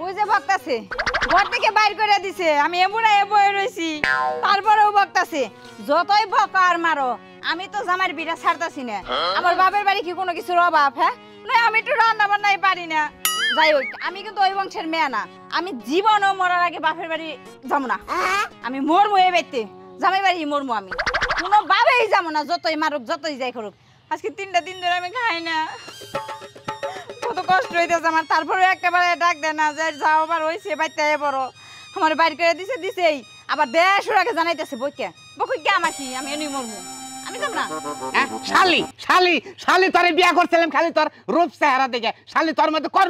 ওই যে বকতাছে ঘর থেকে বাইর করে দিছে আমি এমুড়ায় বয়ে রইছি তারপরেও বকতাছে যতই বকা আর মারো আমি তো জামাইর বিটা ছাড়তাছি না আমার বাপের বাড়ি কি কোনো কিছুর অভাব হ্যাঁ না আমি একটু রান্না বান্নাই পারি না যাই হোক আমি কিন্তু ওই বংশের মেয়ে না আমি জীবনও মরার আগে বাপের বাড়ি যাবো না আমি মরমু এই বাড়িতে জামাই বাড়ি মরমু আমি কোনো ভাবেই যাবো না যতই মারুক যতই যাই করুক আজকে 3টা দিন ধরে আমি খাই না কত কষ্ট হইতেছে আমার তারপরে একেবারে ডাক দেয় না যে যাও আবার হয়েছে বাড়িতে বড় আমার বাড়ি করে দিছেই আবার দেশের আগে জানাইতেছে বইকে বকুই আমার কি আমি এমনি মরমু আমি যাব না শালি শালি শালি তোরে বিয়া করছিলাম খালি তোর রূপ চেহারা দেখে শালি তোর মধ্যে কোন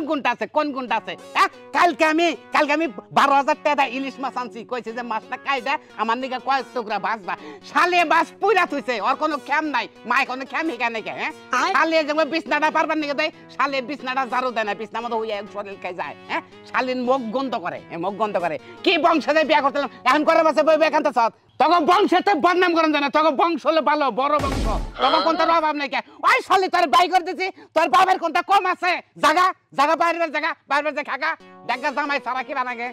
গুণটা আছে হ্যাঁ কালকে আমি 12,000 টাকা ইলিশ মাছ আনছি কইছে যে মাছটা কাইদা আমার নিকে কয়েক টুকরা ভাজবা শালি মাছ পুইরা থইছে ওর কোনো খেম নাই মাই কোনো খেম হিকা নাকি হ্যাঁ শালি যে বিছনাটা পারবার নিকে দেয় শালি বিছনাটা ঝাড়ু দেয় না বিছনা মতো হইয়া শরীর খাই যায় হ্যাঁ শালির মুখ গন্ধ করে কি বংশে বিয়া করছিলাম এখন করে বসে বই এখানতে সৎ তখন বংশতে বদনাম করেন না তখন বংশ হলো ভালো বড় বংশ তখন কোনটার অভাব নাই কে ওই শালি তোর বাই করে দিছি তোর বাবার কোনটা কম আছে জায়গা বাইরের যে খাগা দেখা জামাই সারা কি বানাগে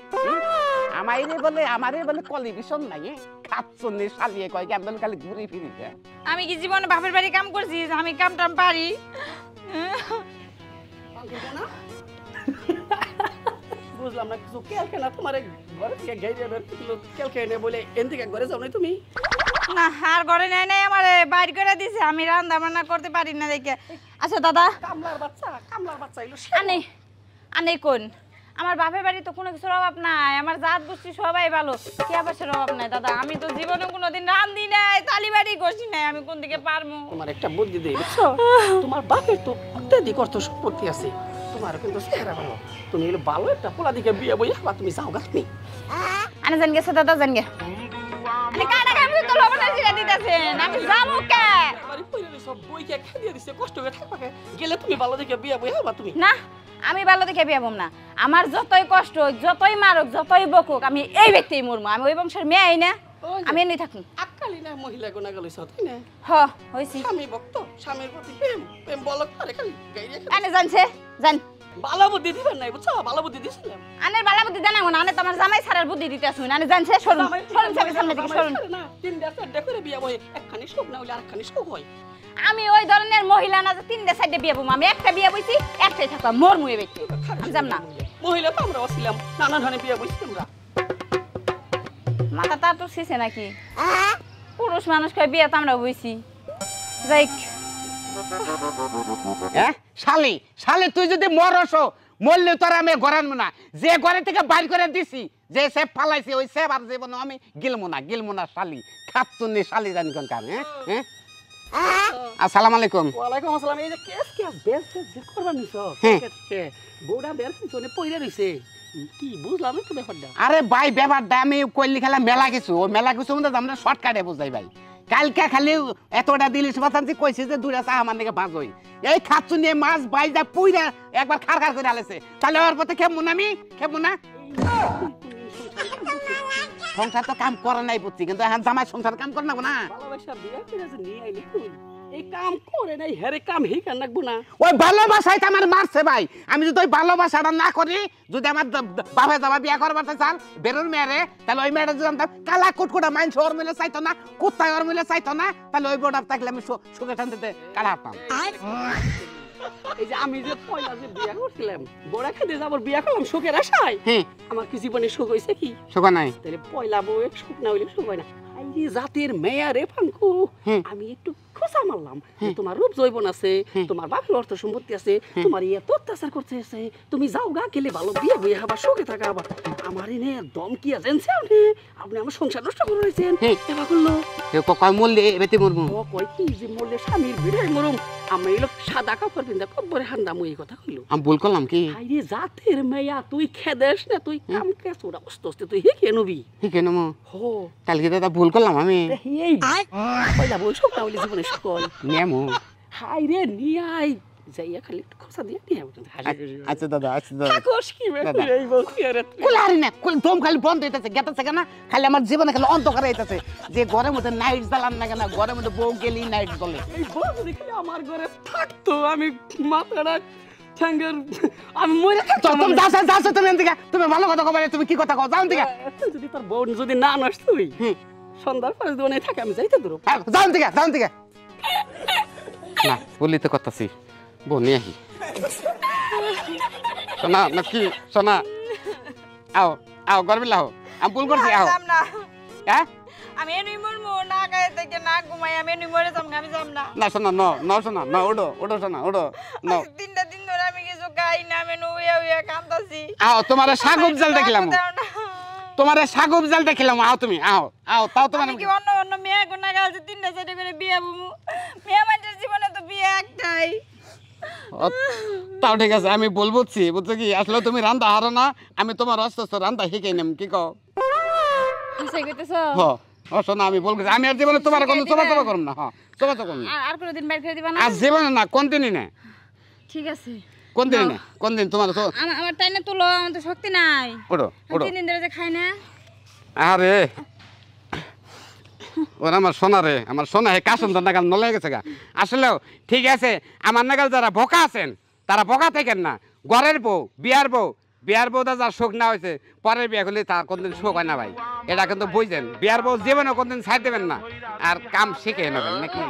আমারে বলে কলিভিশন নাই খাচ্ছনি শালিয়ে কয় কেমন খালি ঘুরে ফিরিছে আমি কি জীবনে বাপের বাড়ি কাম করছি আমি কাম টাম পারি বুঝলাম না কিছু কেলকে না তোমার ঘরে থেকে গাইরে বের করলো কেলকে নে বলে এন থেকে ঘরে যাও না তুমি না আর ঘরে নাই আমার বাইর করে দিছে আমি রান্না বান্না করতে পারি না দেখে আচ্ছা দাদা কামলার বাচ্চা এলো আনে কোন আমার বাপের বাড়ি তো কোনো কিছুর অভাব নাই আমার জাত গোষ্ঠী সবাই ভালো কি আবাসের অভাব নাই দাদা আমি তো জীবনে কোনোদিন রান্ধি নাই তালিবাড়ি করছি নাই আমি কোন দিকে পারবো তোমার একটা বুদ্ধি দেই বুঝছো তোমার বাপের তো অত্যাধিক অর্থ সম্পত্তি আছে তোমার কিন্তু চেহারা ভালো তুমি এলো ভালো একটা পোলা দিকে বিয়ে বই বা তুমি যাও গা তুমি আনে জান গেছে দাদা জান গে আরে কাটা কাম তো লবণ জিরা দিতেছেন আমি যাবো কে আরে কইলে সব বইকে খাইয়ে দিছে কষ্ট করে থাকবা গেলে তুমি ভালো দিকে বিয়ে বই বা তুমি না আমি ভালো দেখে বিয়ে হবো না আমার যতই কষ্ট যতই মারুক যতই বকুক আমি এই ব্যক্তিই মরমু আমি ওই বংশের মেয়েই না আমি এমনি থাকুন আকালি না মহিলা গুণা গেলছ তাই না হইছি স্বামী ভক্ত স্বামীর প্রতি প্রেম বলক করে খালি গাইরে আনে জানছে জান ভালো বুদ্ধি দিবেন নাই বুঝছো ভালো বুদ্ধি দিছিলাম আনের ভালো বুদ্ধি জানাবো না আনে তোমার জামাই ছাড়ার বুদ্ধি দিতে আসুন আনে জানছে সরুন সামনে থেকে সরুন না 3টা 4টা করে বিয়ে বই একখানি শোক না হইলে আরেকখানি শোক হয় আমি ওই ধরনের মহিলা না যে 3টা 4টা বিয়ে বম আমি একটা বিয়ে বইছি একটাই থাকবা মোর মুয়ে ব্যক্তি আমি যাব না মহিলা তো আমরা ছিলাম নানা ধরনের বিয়ে বইছি আমরা মাথা তার তো ছিছে নাকি পুরুষ মানুষ কই বিয়ে তো আমরা বইছি যাই হ্যাঁ শালি তুই যদি মরলে তোর আমি ঘরান না যে ঘরে থেকে বাইর করে দিছি যে সে ফালাইছে ওই সে আর জীবন আমি গিলমু না শালি খাচ্ছনি শালি জানি কোন কাম হ্যাঁ আসসালামু আলাইকুম ওয়ালাইকুম আসসালাম এই যে বেশ করবা নিছো বউডা বের পিছনে পইরা রইছে কি বুঝলাম তো ব্যাপারটা আরে ভাই ব্যাপারটা আমি কইলি খেলা মেলা কিছু ওই মেলা কিছু মধ্যে আমরা শর্টকাটে বুঝাই ভাই কালকে খালি এতটা দিলিস বাঁচানছি কইছে যে দুইটা চা আমার দিকে ভাজ হই এই খাচ্ছু নিয়ে মাছ বাইজা পুইরা একবার খার করে আলেছে তাহলে ওর পথে খেমু না সংসার তো কাম করে নাই বুঝছি কিন্তু এখন জামাই সংসার কাম করে না ভালোবাসা বিয়ে করে যে নিয়ে আইলি তুই এই কাম করে নাই হেরে কাম হি কান লাগবো না ওই ভালোবাসাই তো আমার মারছে ভাই আমি যদি ওই ভালোবাসাটা না করি যদি আমার বাবা জামা বিয়া করবার চান বেরোর মেয়েরে তাহলে ওই মেয়েটা যদি আমি কালা কুটকুটা মাইন্স ওর মিলে চাইতো না কুত্তায় ওর মিলে চাইতো না তাহলে ওই বোর্ডার থাকলে আমি সুখে শান্তিতে কালা হাঁটতাম এই যে আমি যে পয়লা যে বিয়া করছিলাম বড়া খেতে যাবার বিয়া করলাম সুখের আশায় আমার কি জীবনে সুখ হইছে কি সুখ নাই তাহলে পয়লা বউ সুখ না হইলে সুখ হয় না এই জাতের মেয়া রে ফাঙ্কু আমি একটু খোঁচা মারলাম তোমার রূপ জৈবন আছে তোমার বাপের অর্থ সম্পত্তি আছে তোমার এত অত্যাচার করতে আছে তুমি যাও গা গেলে ভালো বিয়ে হয়ে আবার সুখে থাকা আবার আমার এনে দম কি আছেনছে আপনি আমার সংসার নষ্ট করে রয়েছেন এবার করলো কয় মরলে বেতে মরবো কয় কি যে মরলে স্বামীর বিড়াই মরম আমি এলো সাদা কাপড় পিন্দা কব্বরে হান্দাম এই কথা কইলো আমি ভুল করলাম কি আরে জাতের মেয়া তুই খেদেস না তুই কাম কে সোরা অস্তে তুই হে কেনবি হো কালকে দাদা ভুল করলাম আমি এই পয়লা বল সব তাহলে জীবনে সকল নেমু হাই রে নিয়াই যাইয়া খালি খোসা দিয়ে নিয়ে আচ্ছা দাদা থাকোস কি এই বল কি রে কুলারি না কুল দম খালি বন্ধ হইতাছে গেতাছে কেন খালি আমার জীবনে খালি অন্ধকার হইতাছে যে ঘরের মধ্যে নাইট জ্বালান না কেন ঘরের মধ্যে বউ গেলি নাইট জ্বলে এই বউ দেখলে আমার ঘরে থাকতো আমি মাথাটা ঠ্যাঙ্গের আমি মরে তো তুমি যাচ্ছ তুমি এদিকে তুমি ভালো কথা কবে তুমি কি কথা কও যাও এদিকে যদি তোর বউ যদি না নাস তুই সন্ধ্যার পরে দোনে থাকে আমি যাইতে দূর যাও এদিকে না বলি তো করতেছি বনি আহি সোনা নাকি সোনা আও গরবিলা হো আমি ভুল করছি আও যাম না হ্যাঁ আমি এনুই মরমু না খাই থেকে না ঘুমাই আমি এনুই মরে যাম আমি যাম না না সোনা সোনা ওডো সোনা ওডো তিনটা দিন ধরে আমি কিছু খাই না আমি উইয়া কান্দাছি আও তোমার শাগুব জাল দেখিলাম তোমার শাগুব জাল দেখিলাম আও তুমি আও তাও তোমার আমি কি অন্য মেয়ে গুনা গালছে তিনটা চারটে করে বিয়ে বুমু মেয়ে মানুষের জীবনে তো বিয়ে একটাই তাও ঠিক আছে আমি বলছি বুঝছো কি আসলে তুমি রান্দা হারো না আমি তোমার অস্ত রান্দা শিখাই নিম কি কও হাসাই কইতেছ শোনা আমি বলছি আমি আর জীবনে তোমার কোনো চোবা করব না চোবা করব না আর কোনদিন বাইর করে দিবা না আর জীবনে না কোন দিনই না ঠিক আছে কোন দিন না কোন দিন তোমার আমার টাইনে তুলো আমার তো শক্তি নাই ওড়ো 3 দিন ধরে যে খাই না আরে ওরা আমার সোনা হে কাসন নাগাল নলে গেছে গা আসলেও ঠিক আছে আমার নাগাল যারা বোকা আছেন তারা বোকা থাকেন না ঘরের বউ বিয়ার বউটা যার শোক না হয়েছে পরের বিয়া করলে তার কোনদিন শোক হয় না ভাই এটা কিন্তু বুঝছেন বিয়ার বউ জীবনে কোনদিন ছাড় দেবেন না আর কাম শিখে নেবেন নাকি